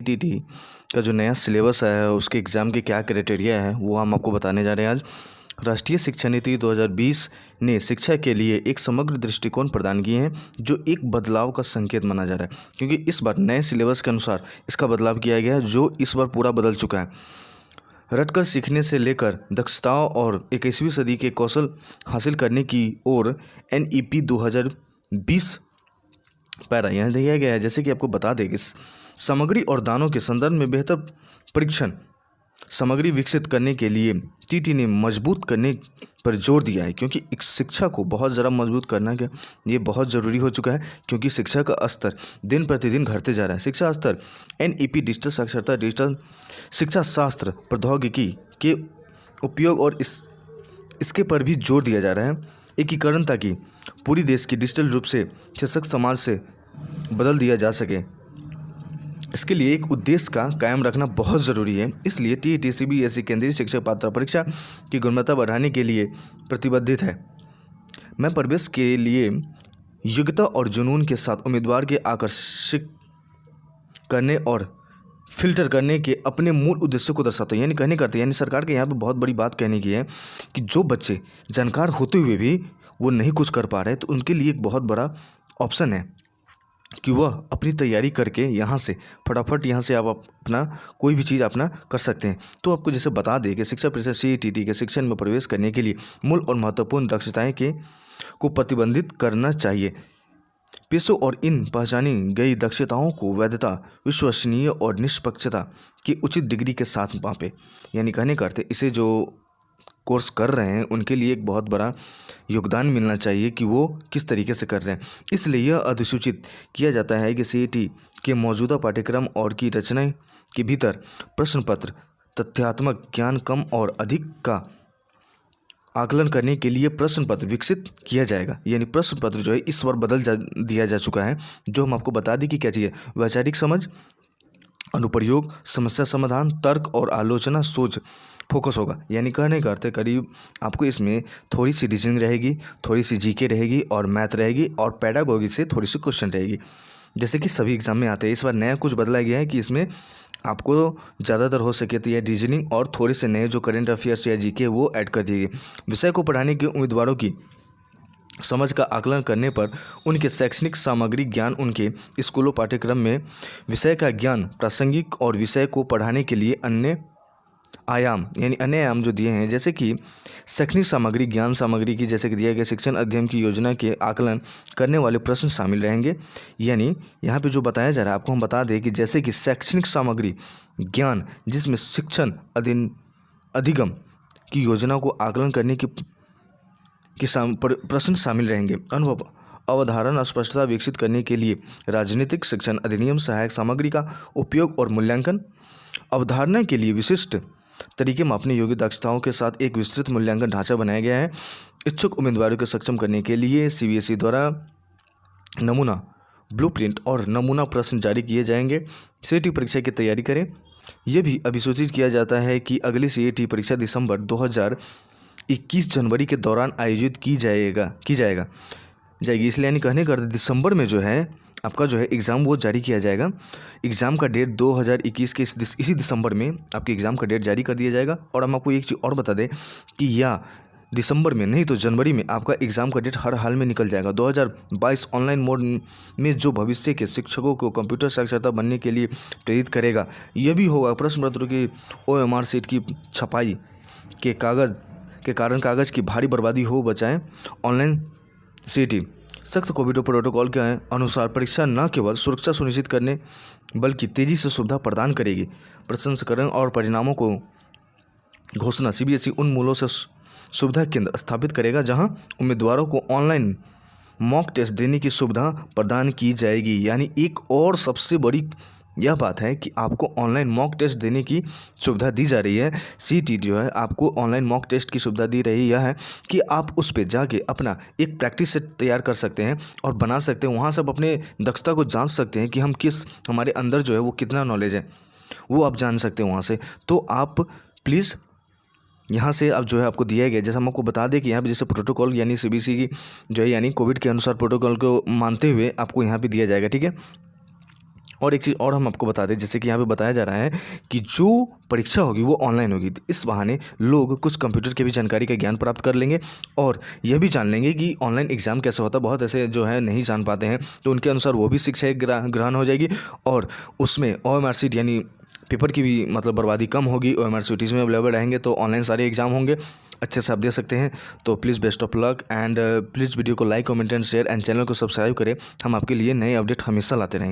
TT का जो नया सिलेबस है उसके एग्ज़ाम के क्या क्राइटेरिया है वो हम आपको बताने जा रहे हैं आज। राष्ट्रीय शिक्षा नीति 2020 ने शिक्षा के लिए एक समग्र दृष्टिकोण प्रदान किए हैं जो एक बदलाव का संकेत माना जा रहा है, क्योंकि इस बार नए सिलेबस के अनुसार इसका बदलाव किया गया है जो इस बार पूरा बदल चुका है। रटकर सीखने से लेकर दक्षताओं और 21वीं सदी के कौशल हासिल करने की ओर NEP 2020 पैरा यहाँ दिया गया है। जैसे कि आपको बता दें कि सामग्री और दानों के संदर्भ में बेहतर परीक्षण सामग्री विकसित करने के लिए टीटी ने मजबूत करने पर जोर दिया है, क्योंकि एक शिक्षा को बहुत ज़रा मजबूत करना क्या ये बहुत ज़रूरी हो चुका है, क्योंकि शिक्षा का स्तर दिन प्रतिदिन घटते जा रहा है। शिक्षा स्तर NEP डिजिटल साक्षरता, डिजिटल शिक्षा शास्त्र, प्रौद्योगिकी के उपयोग और इसके पर भी जोर दिया जा रहा है। एकीकरण ताकि पूरी देश की डिजिटल रूप से सशक्त समाज से बदल दिया जा सके, इसके लिए एक उद्देश्य का कायम रखना बहुत ज़रूरी है। इसलिए TET CBSE केंद्रीय शिक्षक पात्रता परीक्षा की गुणवत्ता बढ़ाने के लिए प्रतिबद्ध है। मैं प्रवेश के लिए योग्यता और जुनून के साथ उम्मीदवार के आकर्षित करने और फिल्टर करने के अपने मूल उद्देश्य को दर्शाता हूँ। यानी कहने करते यानी सरकार के यहाँ पे बहुत बड़ी बात कहने की है कि जो बच्चे जानकार होते हुए भी वो नहीं कुछ कर पा रहे, तो उनके लिए एक बहुत बड़ा ऑप्शन है कि वह अपनी तैयारी करके यहाँ से फटाफट यहाँ से आप अपना कोई भी चीज़ अपना कर सकते हैं। तो आपको जैसे बता दें कि शिक्षा परिषद CET के शिक्षण में प्रवेश करने के लिए मूल और महत्वपूर्ण दक्षताएं को प्रतिबंधित करना चाहिए। पेशों और इन पहचानी गई दक्षताओं को वैधता, विश्वसनीय और निष्पक्षता की उचित डिग्री के साथ मापे। यानी कहने का अर्थ है इसे जो कोर्स कर रहे हैं उनके लिए एक बहुत बड़ा योगदान मिलना चाहिए कि वो किस तरीके से कर रहे हैं। इसलिए यह अधिसूचित किया जाता है कि CET के मौजूदा पाठ्यक्रम और की रचना के भीतर प्रश्न पत्र तथ्यात्मक ज्ञान कम और अधिक का आकलन करने के लिए प्रश्न पत्र विकसित किया जाएगा। यानी प्रश्न पत्र जो है इस बार दिया जा चुका है, जो हम आपको बता दें कि क्या चाहिए। वैचारिक समझ, अनुप्रयोग, समस्या समाधान, तर्क और आलोचना सोच फोकस होगा। यानी कहने का अर्थ है करीब आपको इसमें थोड़ी सी रीजनिंग रहेगी, थोड़ी सी GK रहेगी और मैथ रहेगी और पेडागोगी से थोड़ी सी क्वेश्चन रहेगी, जैसे कि सभी एग्जाम में आते हैं। इस बार नया कुछ बदला गया है कि इसमें आपको ज़्यादातर हो सके तो यह रीजनिंग और थोड़े से नए जो करेंट अफेयर्स या GK वो ऐड कर दिए गए। विषय को पढ़ाने के उम्मीदवारों की समझ का आकलन करने पर उनके शैक्षणिक सामग्री ज्ञान, उनके स्कूलों पाठ्यक्रम में विषय का ज्ञान, प्रासंगिक और विषय को पढ़ाने के लिए अन्य आयाम यानी अन्य आयाम जो दिए हैं, जैसे कि शैक्षणिक सामग्री ज्ञान सामग्री की जैसे कि दिया गया शिक्षण अध्ययन की योजना के आकलन करने वाले प्रश्न शामिल रहेंगे। यानी यहाँ पे जो बताया जा रहा है आपको हम बता दें कि जैसे कि शैक्षणिक सामग्री ज्ञान जिसमें शिक्षण अधिगम की योजना को आकलन करने की प्रश्न शामिल रहेंगे। अनुभव अवधारणा स्पष्टता विकसित करने के लिए राजनीतिक शिक्षण अधिनियम सहायक सामग्री का उपयोग और मूल्यांकन, अवधारणा के लिए विशिष्ट तरीके मापने योग्य दक्षताओं के साथ एक विस्तृत मूल्यांकन ढांचा बनाया गया है। इच्छुक उम्मीदवारों को सक्षम करने के लिए CBSE द्वारा नमूना ब्लूप्रिंट और नमूना प्रश्न जारी किए जाएंगे। CET परीक्षा की तैयारी करें। यह भी अभिसूचित किया जाता है कि अगली CET परीक्षा दिसंबर 2021 जनवरी के दौरान आयोजित की जाएगी। इसलिए यानी कहने का दिसंबर में जो है आपका जो है एग्ज़ाम वो जारी किया जाएगा। एग्ज़ाम का डेट 2021 के इसी दिसंबर में आपके एग्ज़ाम का डेट जारी कर दिया जाएगा। और हम आपको एक चीज़ और बता दें कि या दिसंबर में नहीं तो जनवरी में आपका एग्ज़ाम का डेट हर हाल में निकल जाएगा। 2022 ऑनलाइन मोड में जो भविष्य के शिक्षकों को कंप्यूटर साक्षरता बनने के लिए प्रेरित करेगा, यह भी होगा। प्रश्न पत्रों की OMR शीट की छपाई के कारण कागज़ की भारी बर्बादी हो बचाएं। ऑनलाइन CET सख्त कोविड प्रोटोकॉल के अनुसार परीक्षा न केवल सुरक्षा सुनिश्चित करने बल्कि तेज़ी से सुविधा प्रदान करेगी। प्रसंस्करण और परिणामों को घोषणा CBSE उन मूलों से सुविधा केंद्र स्थापित करेगा जहां उम्मीदवारों को ऑनलाइन मॉक टेस्ट देने की सुविधा प्रदान की जाएगी। यानी एक और सबसे बड़ी यह बात है कि आपको ऑनलाइन मॉक टेस्ट देने की सुविधा दी जा रही है। CET जो है आपको ऑनलाइन मॉक टेस्ट की सुविधा दी रही है कि आप उस पे जाके अपना एक प्रैक्टिस सेट तैयार कर सकते हैं और बना सकते हैं। वहाँ से आप अपने दक्षता को जांच सकते हैं कि हमारे अंदर जो है वो कितना नॉलेज है वो आप जान सकते हैं वहाँ से। तो आप प्लीज़ यहाँ से अब जो है आपको दिया गया, जैसा हम आपको बता दें कि यहाँ पे जैसे प्रोटोकॉल यानी CBSE की जो है यानी कोविड के अनुसार प्रोटोकॉल को मानते हुए आपको यहाँ पे दिया जाएगा, ठीक है। और एक चीज़ और हम आपको बता दें, जैसे कि यहाँ पे बताया जा रहा है कि जो परीक्षा होगी वो ऑनलाइन होगी, तो इस बहाने लोग कुछ कंप्यूटर की भी जानकारी का ज्ञान प्राप्त कर लेंगे और यह भी जान लेंगे कि ऑनलाइन एग्ज़ाम कैसे होता है। बहुत ऐसे जो है नहीं जान पाते हैं, तो उनके अनुसार वो भी शिक्षा एक ग्रहण हो जाएगी और उसमें OMR शीट यानी पेपर की भी मतलब बर्बादी कम होगी। OMR शीट में अवेलेबल रहेंगे तो ऑनलाइन सारे एग्ज़ाम होंगे, अच्छे से आप दे सकते हैं। तो please best of luck and please video को like comment and share and channel को सब्सक्राइब करें। हम आपके लिए नए अपडेट हमेशा लाते रहेंगे।